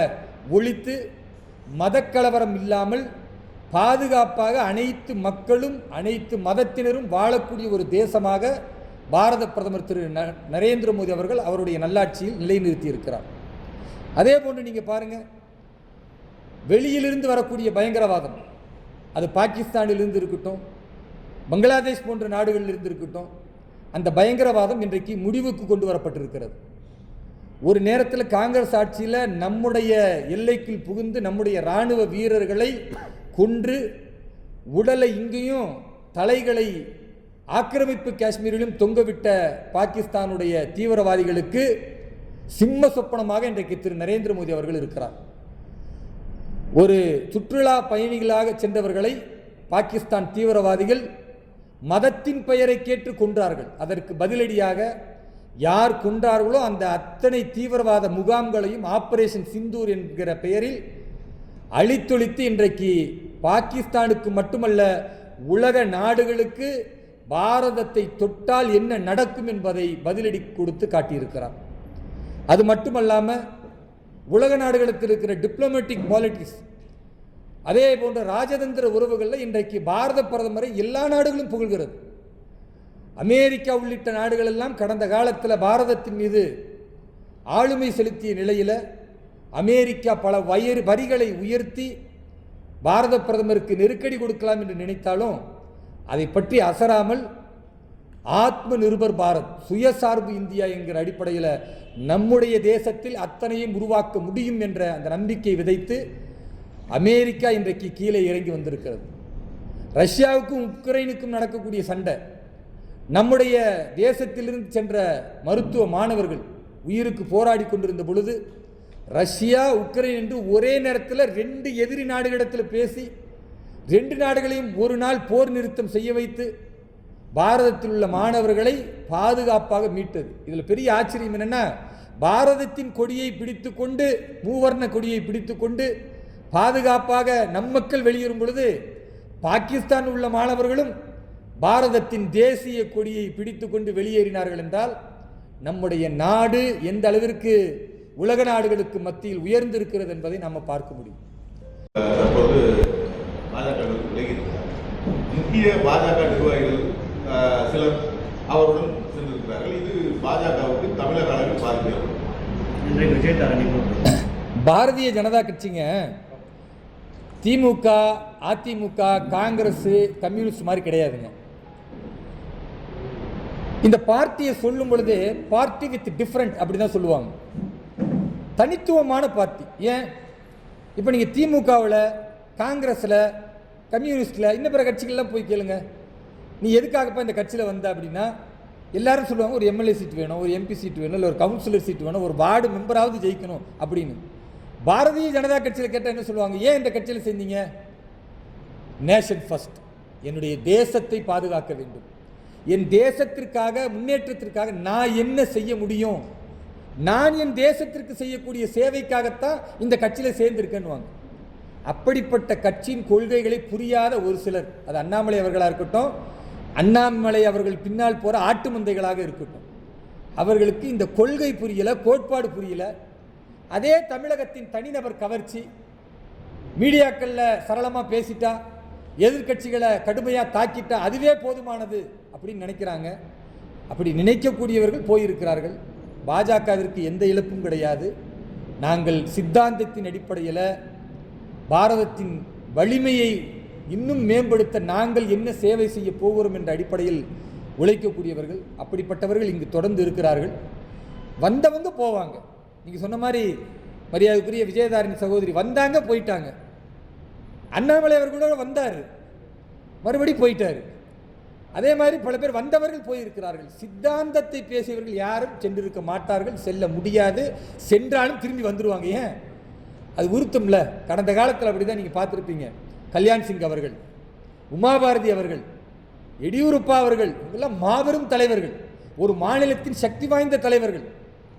ஒழித்து மதக்கலவரம் இல்லாமல் பாதுகாப்பாக அனைத்து மக்களும் அனைத்து மதத்தினரும் வாழக்கூடிய ஒரு தேசமாக பாரத பிரதமர் திரு நரேந்திர மோடி அவர்கள் அவருடைய நல்லாட்சியில் நிலைநிறுத்தி இருக்கிறார். அதே போன்று நீங்கள் பாருங்கள், வெளியிலிருந்து வரக்கூடிய பயங்கரவாதம், அது பாகிஸ்தானிலிருந்து இருக்கட்டும், பங்களாதேஷ் போன்ற நாடுகளில் இருந்து இருக்கட்டும், அந்த பயங்கரவாதம் இன்றைக்கு முடிவுக்கு கொண்டு வரப்பட்டிருக்கிறது. ஒரு நேரத்தில் காங்கிரஸ் ஆட்சியில் நம்முடைய எல்லைக்குள் புகுந்து நம்முடைய இராணுவ வீரர்களை கொன்று உடலை இங்கேயும் தலைகளை ஆக்கிரமிப்பு காஷ்மீரிலும் தொங்கவிட்ட பாகிஸ்தானுடைய தீவிரவாதிகளுக்கு சிம்ம சொப்பனமாக இன்றைக்கு திரு நரேந்திர மோடி அவர்கள் இருக்கிறார். ஒரு சுற்றுலா பயணிகளாக சென்றவர்களை பாகிஸ்தான் தீவிரவாதிகள் மதத்தின் பெயரை கேட்டு கொன்றார்கள். அதற்கு பதிலடியாக யார் கொன்றார்களோ அந்த அத்தனை தீவிரவாத முகாம்களையும் ஆபரேஷன் சிந்தூர் என்கிற பெயரில் அழித்தொழித்து இன்றைக்கு பாகிஸ்தானுக்கு மட்டுமல்ல உலக நாடுகளுக்கு பாரதத்தை தொட்டால் என்ன நடக்கும் என்பதை பதிலடி கொடுத்து காட்டியிருக்கிறார். அது மட்டுமல்லாமல் உலக நாடுகளுக்கு இருக்கிற டிப்ளமேட்டிக் பாலிட்டிக்ஸ், அதே போன்ற ராஜதந்திர உறவுகளில் இன்றைக்கு பாரத பிரதமரை எல்லா நாடுகளும் புகழ்கிறது. அமெரிக்கா உள்ளிட்ட நாடுகள் எல்லாம் கடந்த காலத்தில் பாரதத்தின் மீது ஆளுமை செலுத்திய நிலையில் அமெரிக்கா பல வரிகளை உயர்த்தி பாரத பிரதமருக்கு நெருக்கடி கொடுக்கலாம் என்று நினைத்தாலும் அதை பற்றி அசராமல் ஆத்ம நிர்பர் பாரத், சுயசார்பு இந்தியா என்கிற அடிப்படையில் நம்முடைய தேசத்தில் அத்தனையும் உருவாக்க முடியும் என்ற அந்த நம்பிக்கை விதைத்து அமெரிக்கா இன்றைக்கு கீழே இறங்கி வந்திருக்கிறது. ரஷ்யாவுக்கும் உக்ரைனுக்கும் நடக்கக்கூடிய சண்டை, நம்முடைய தேசத்திலிருந்து சென்ற மருத்துவ மாணவர்கள் உயிருக்கு போராடி கொண்டிருந்த பொழுது ரஷ்யா உக்ரைன் என்று ஒரே நேரத்தில் 2 எதிரி நாடுகளிடத்தில் பேசி 2 நாடுகளையும் ஒரு நாள் போர் நிறுத்தம் செய்ய வைத்து பாரதத்தில் உள்ள மாணவர்களை பாதுகாப்பாக மீட்டது. இதில் பெரிய ஆச்சரியம் என்னென்னா, பாரதத்தின் கொடியை பிடித்து கொண்டு, மூவர்ண கொடியை பிடித்து கொண்டு பாதுகாப்பாக நம் மக்கள் வெளியேறும் பொழுது பாகிஸ்தான் உள்ள மாணவர்களும் பாரதத்தின் தேசிய கொடியை பிடித்து கொண்டு வெளியேறினார்கள் என்றால் நம்முடைய நாடு எந்த அளவிற்கு உலக நாடுகளுக்கு மத்தியில் உயர்ந்திருக்கிறது என்பதை நாம் பார்க்க முடியும். தற்போது பாஜக முக்கிய பாஜக நிர்வாகிகள் சிலர் அவருடன் சென்றிருக்கிறார்கள். இது பாஜகவுக்கு தமிழக அளவில் பாதிப்பு. பாரதிய ஜனதா கட்சிங்க திமுக, அதிமுக, காங்கிரஸ், கம்யூனிஸ்ட் மாதிரி கிடையாதுங்க. இந்த பார்ட்டியை சொல்லும் பொழுது பார்ட்டி வித் டிஃப்ரெண்ட் அப்படிதான் சொல்லுவாங்க. தனித்துவமான பார்ட்டி. ஏன் இப்போ நீங்கள் திமுகவில், காங்கிரஸில், கம்யூனிஸ்டில், இன்னும் பிற கட்சிகள்லாம் போய் கேளுங்க, நீ எதுக்காகப்பா இந்த கட்சியில் வந்த அப்படின்னா எல்லாரும் சொல்லுவாங்க ஒரு எம்எல்ஏ சீட் வேணும், ஒரு எம்பி சீட் வேணும், இல்லை ஒரு கவுன்சிலர் சீட் வேணும், ஒரு வார்டு மெம்பராவது ஜெயிக்கணும் அப்படின்னு. பாரதிய ஜனதா கட்சியில் கேட்டால் என்ன சொல்லுவாங்க? ஏன் இந்த கட்சியில் சேர்ந்தீங்க? நேஷன் ஃபர்ஸ்ட், என்னுடைய தேசத்தை பாதுகாக்க வேண்டும், என் தேசத்திற்காக முன்னேற்றத்திற்காக நான் என்ன செய்ய முடியும், நான் என் தேசத்திற்கு செய்யக்கூடிய சேவைக்காகத்தான் இந்த கட்சியில் சேர்ந்திருக்கேன்னுவாங்க. அப்படிப்பட்ட கட்சியின் கொள்கைகளை புரியாத ஒரு சிலர், அது அண்ணாமலை அவர்களாக இருக்கட்டும், அண்ணாமலை அவர்கள் பின்னால் போகிற ஆட்டு மந்தைகளாக இருக்கட்டும், அவர்களுக்கு இந்த கொள்கை புரியலை, கோட்பாடு புரியலை. அதே தமிழகத்தின் தனிநபர் கவர்ச்சி, மீடியாக்களில் சரளமாக பேசிட்டா, எதிர்கட்சிகளை கடுமையாக தாக்கிட்டா அதுவே போதுமானது அப்படின்னு நினைக்கிறாங்க. அப்படி நினைக்கக்கூடியவர்கள் போயிருக்கிறார்கள். பாஜகவிற்கு எந்த இழப்பும் கிடையாது. நாங்கள் சித்தாந்தத்தின் அடிப்படையில் பாரதத்தின் வலிமையை இன்னும் மேம்படுத்த நாங்கள் என்ன சேவை செய்ய போகிறோம் என்ற அடிப்படையில் உழைக்கக்கூடியவர்கள். அப்படிப்பட்டவர்கள் இங்கு தொடர்ந்து இருக்கிறார்கள். வந்தவங்க போவாங்க. நீங்கள் சொன்ன மாதிரி மரியாதைக்குரிய விஜயதாரணி சகோதரி வந்தாங்க, போயிட்டாங்க. அண்ணாமலை அவர் கூட வந்தார், மறுபடி போயிட்டார். அதே மாதிரி பல பேர் வந்தவர்கள் போயிருக்கிறார்கள். சித்தாந்தத்தை பேசியவர்கள் யாரும் சென்றிருக்க மாட்டார்கள், செல்ல முடியாது. சென்றாலும் திரும்பி வந்துடுவாங்க. ஏன்? அது உருத்தம்ல. கடந்த காலத்தில் அப்படி தான் நீங்கள் பார்த்துருப்பீங்க. கல்யாண் சிங் அவர்கள், உமாபாரதி அவர்கள், எடியூரப்பா அவர்கள், இவங்கெல்லாம் மாபெரும் தலைவர்கள், ஒரு மாநிலத்தின் சக்தி வாய்ந்த தலைவர்கள்.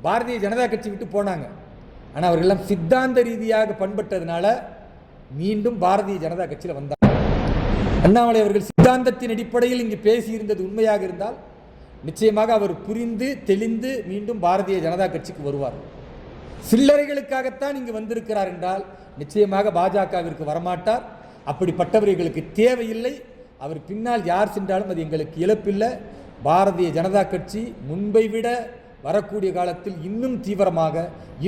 பாரதிய ஜனதா கட்சி விட்டு போனாங்க. ஆனால் அவர்களெல்லாம் சித்தாந்த ரீதியாக பண்பட்டதுனால மீண்டும் பாரதிய ஜனதா கட்சியில் வந்தாங்க. அண்ணாமலை அவர்கள் சித்தாந்தத்தின் அடிப்படையில் இங்கு பேசியிருந்தது உண்மையாக இருந்தால் நிச்சயமாக அவர் புரிந்து தெளிந்து மீண்டும் பாரதிய ஜனதா கட்சிக்கு வருவார். சில்லறைகளுக்காகத்தான் இங்கு வந்திருக்கிறார் என்றால் நிச்சயமாக பாஜகவிற்கு வரமாட்டார். அப்படிப்பட்டவர்களுக்கு தேவையில்லை. அவர் பின்னால் யார் சென்றாலும் அது எங்களுக்கு இழப்பில்லை. பாரதிய ஜனதா கட்சி முன்பை விட வரக்கூடிய காலத்தில் இன்னும் தீவிரமாக,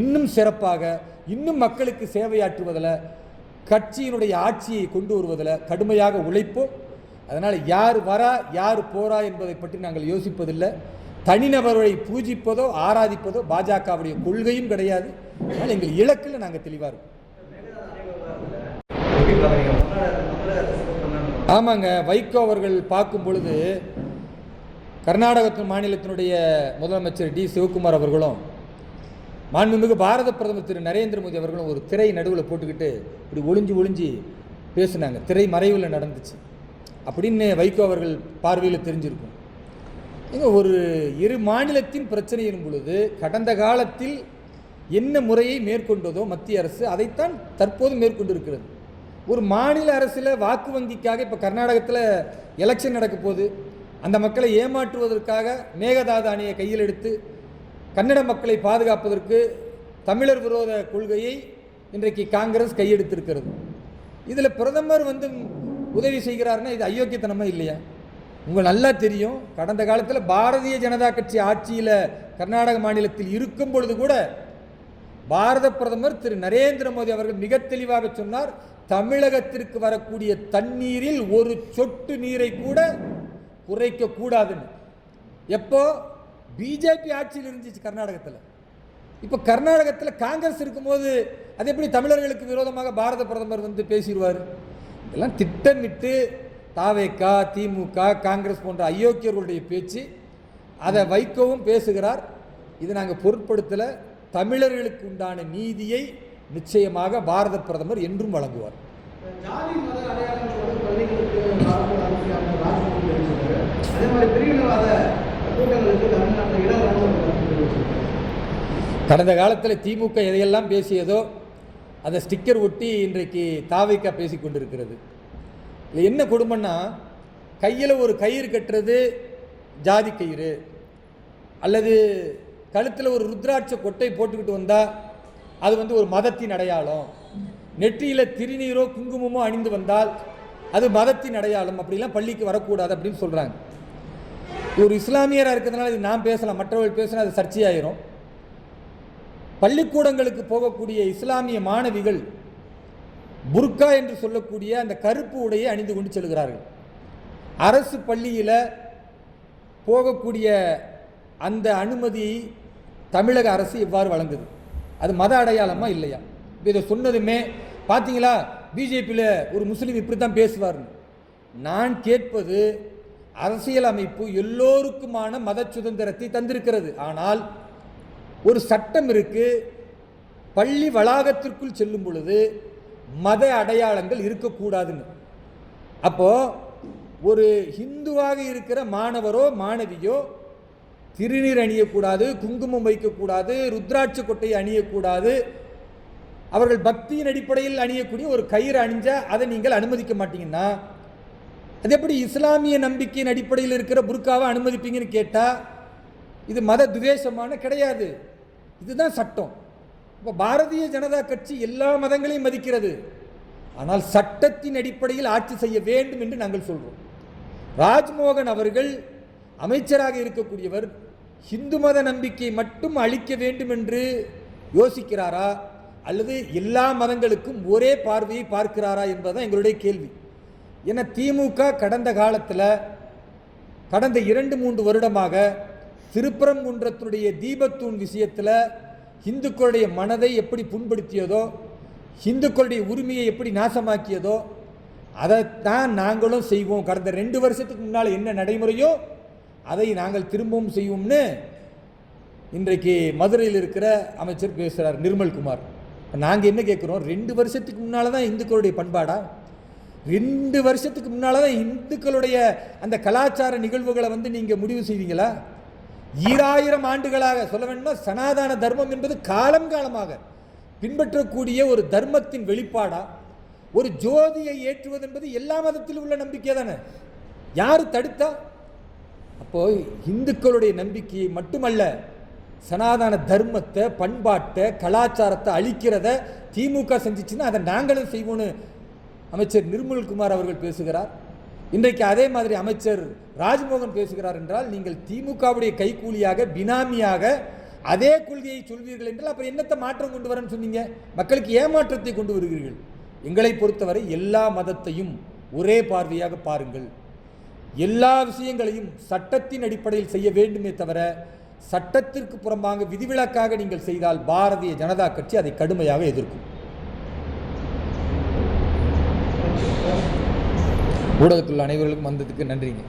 இன்னும் சிறப்பாக, இன்னும் மக்களுக்கு சேவையாற்றுவதில், கட்சியினுடைய ஆட்சியை கொண்டு வருவதில் கடுமையாக உழைப்போம். அதனால் யார் வரா யார் போறா என்பதை பற்றி நாங்கள் யோசிப்பதில்லை. தனிநபர்களை பூஜிப்பதோ ஆராதிப்பதோ பாஜகவுடைய கொள்கையும் கிடையாது. அதனால் எங்கள் இலக்கில் நாங்கள் தெளிவாக இருக்கோம். ஆமாங்க, வைகோ அவர்கள் பார்க்கும் பொழுது கர்நாடகத்தின் மாநிலத்தினுடைய முதலமைச்சர் டி சிவகுமார் அவர்களும் மாண்புமிகு பாரத பிரதமர் திரு நரேந்திர மோடி அவர்களும் ஒரு திரை நடுவில் போட்டுக்கிட்டு இப்படி ஒளிஞ்சு பேசினாங்க. திரை மறைவில் நடந்துச்சு அப்படின்னு வைகோ அவர்கள் பார்வையில் தெரிஞ்சிருக்கும். இங்கே ஒரு இரு மாநிலத்தின் பிரச்சனையின் பொழுது கடந்த காலத்தில் என்ன முறையை மேற்கொண்டதோ மத்திய அரசு அதைத்தான் தற்போது மேற்கொண்டிருக்கிறது. ஒரு மாநில அரசில் வாக்கு வங்கிக்காக இப்போ கர்நாடகத்தில் எலெக்ஷன் நடக்க போகுது. அந்த மக்களை ஏமாற்றுவதற்காக மேகதாது அணையை கையில் எடுத்து கன்னட மக்களை பாதுகாப்பதற்கு தமிழர் விரோத கொள்கையை இன்றைக்கு காங்கிரஸ் கையெடுத்திருக்கிறது. இதில் பிரதமர் உதவி செய்கிறாருன்னா இது அயோக்கியத்தனமாக இல்லையா? உங்களுக்கு நல்லா தெரியும், கடந்த காலத்தில் பாரதிய ஜனதா கட்சி ஆட்சியில் கர்நாடக மாநிலத்தில் இருக்கும் பொழுது கூட பாரத பிரதமர் திரு நரேந்திர மோடி அவர்கள் மிக தெளிவாக சொன்னார், தமிழகத்திற்கு வரக்கூடிய தண்ணீரில் ஒரு சொட்டு நீரை கூட குறைக்க கூடாதுன்னு. எப்போ பிஜேபி ஆட்சியில் இருந்துச்சு கர்நாடகத்தில். இப்போ கர்நாடகத்தில் காங்கிரஸ் இருக்கும்போது அது எப்படி தமிழர்களுக்கு விரோதமாக பாரத பிரதமர் பேசிடுவார்? இதெல்லாம் திட்டமிட்டு தாவேகா, திமுக, காங்கிரஸ் போன்ற அயோக்கியர்களுடைய பேச்சு. அதை வைக்கவும் பேசுகிறார். இதை நாங்கள் பொருட்படுத்தலை. தமிழர்களுக்கு உண்டான நீதியை நிச்சயமாக பாரத பிரதமர் என்றும் வழங்குவார். கடந்த காலத்தில் திமுக எதையெல்லாம் பேசியதோ அதை ஸ்டிக்கர் ஒட்டி இன்றைக்கு தாவேகா பேசி கொண்டிருக்கிறது. இல்லை என்ன கொடுமைன்னா, கையில் ஒரு கயிறு கட்டுறது ஜாதி கயிறு, அல்லது கழுத்தில் ஒரு ருத்ராட்ச கொட்டை போட்டுக்கிட்டு வந்தால் அது ஒரு மதத்தின் அடையாளம், நெற்றியில் திருநீரோ குங்குமமோ அணிந்து வந்தால் அது மதத்தின் அடையாளம், அப்படிலாம் பள்ளிக்கு வரக்கூடாது அப்படின்னு சொல்கிறாங்க. ஒரு இஸ்லாமியராக இருக்கிறதுனால இது நான் பேசலாம், மற்றவர்கள் பேசினா அது சர்ச்சையாயிரும். பள்ளிக்கூடங்களுக்கு போகக்கூடிய இஸ்லாமிய மாணவிகள் புர்கா என்று சொல்லக்கூடிய அந்த கருப்பு உடையை அணிந்து கொண்டு செல்கிறார்கள். அரசு பள்ளியில் போகக்கூடிய அந்த அனுமதியை தமிழக அரசு எவ்வாறு வழங்குது? அது மத அடையாளமா இல்லையா? இதை சொன்னதுமே பார்த்தீங்களா, பிஜேபியில் ஒரு முஸ்லீம் இப்படி தான் பேசுவார்னு. நான் கேட்பது, அரசியல் அமைப்பு எல்லோருக்குமான மத சுதந்திரத்தை தந்திருக்கிறது. ஆனால் ஒரு சட்டம் இருக்கு, பள்ளி வளாகத்திற்குள் செல்லும் பொழுது மத அடையாளங்கள் இருக்கக்கூடாதுன்னு. அப்போ ஒரு ஹிந்துவாக இருக்கிற மாணவரோ மாணவியோ திருநீர் அணியக்கூடாது, குங்குமம் வைக்கக்கூடாது, ருத்ராட்ச கொட்டையை அணியக்கூடாது, அவர்கள் பக்தியின் அடிப்படையில் அணியக்கூடிய ஒரு கயிறு அணிஞ்சா அதை நீங்கள் அனுமதிக்க மாட்டீங்கன்னா, அது எப்படி இஸ்லாமிய நம்பிக்கையின் அடிப்படையில் இருக்கிற புர்காவை அனுமதிப்பீங்கன்னு கேட்டால் இது மத துவேஷமான கிடையாது, இதுதான் சட்டம். இப்போ பாரதிய ஜனதா கட்சி எல்லா மதங்களையும் மதிக்கிறது, ஆனால் சட்டத்தின் அடிப்படையில் ஆட்சி செய்ய வேண்டும் என்று நாங்கள் சொல்கிறோம். ராஜ்மோகன் அவர்கள் அமைச்சராக இருக்கக்கூடியவர் ஹிந்து மத நம்பிக்கை மட்டும் அளிக்க வேண்டும் என்று யோசிக்கிறாரா, அல்லது எல்லா மதங்களுக்கும் ஒரே பார்வையை பார்க்கிறாரா என்பதுதான் எங்களுடைய கேள்வி. ஏன்னா திமுக கடந்த காலத்தில் கடந்த 2-3 வருடமாக திருப்பரங்குன்றத்துடைய தீபத்தூண் விஷயத்தில் இந்துக்களுடைய மனதை எப்படி புண்படுத்தியதோ, இந்துக்களுடைய உரிமையை எப்படி நாசமாக்கியதோ அதைத்தான் நாங்களும் செய்வோம். கடந்த 2 வருஷத்துக்கு முன்னால் என்ன நடைமுறையோ அதை நாங்கள் திரும்பவும் செய்வோம்னு இன்றைக்கு மதுரையில் இருக்கிற அமைச்சர் பேசுகிறார் நிர்மல்குமார். நாங்கள் என்ன கேட்குறோம், 2 வருஷத்துக்கு முன்னால் தான் இந்துக்களுடைய பண்பாடா? 2 வருஷத்துக்கு முன்னால் தான் இந்துக்களுடைய அந்த கலாச்சார நிகழ்வுகளை நீங்கள் முடிவு செய்வீங்களா? 2000 ஆண்டுகளாக சொல்ல வேண்டுமா, சனாதன தர்மம் என்பது காலம் காலமாக பின்பற்றக்கூடிய ஒரு தர்மத்தின் வெளிப்பாடா? ஒரு ஜோதியை ஏற்றுவது என்பது எல்லா மதத்திலும் உள்ள நம்பிக்கை தானே, யார் தடுத்தா? அப்போ இந்துக்களுடைய நம்பிக்கையை மட்டுமல்ல, சனாதன தர்மத்தை, பண்பாட்டை, கலாச்சாரத்தை அழிக்கிறத திமுக செஞ்சிச்சுன்னா அதை நாங்களும் செய்வோன்னு அமைச்சர் நிர்மல்குமார் அவர்கள் பேசுகிறார். இன்றைக்கு அதே மாதிரி அமைச்சர் ராஜ்மோகன் பேசுகிறார் என்றால், நீங்கள் திமுகவுடைய கைக்கூலியாக பினாமியாக அதே கொள்கையை சொல்வீர்கள் என்றால் அப்புறம் என்னத்தை மாற்றம் கொண்டு வரேன்னு சொன்னீங்க? மக்களுக்கு ஏமாற்றத்தை கொண்டு வருகிறீர்கள். எங்களை பொறுத்தவரை எல்லா மதத்தையும் ஒரே பார்வையாக பாருங்கள், எல்லா விஷயங்களையும் சட்டத்தின் அடிப்படையில் செய்ய வேண்டுமே தவிர சட்டத்திற்கு புறம்பாக விதிவிலக்காக நீங்கள் செய்தால் பாரதிய ஜனதா கட்சி அதை கடுமையாக எதிர்க்கும். ஊடகத்தில் அனைவர்களுக்கும் வந்ததுக்கு நன்றிங்க.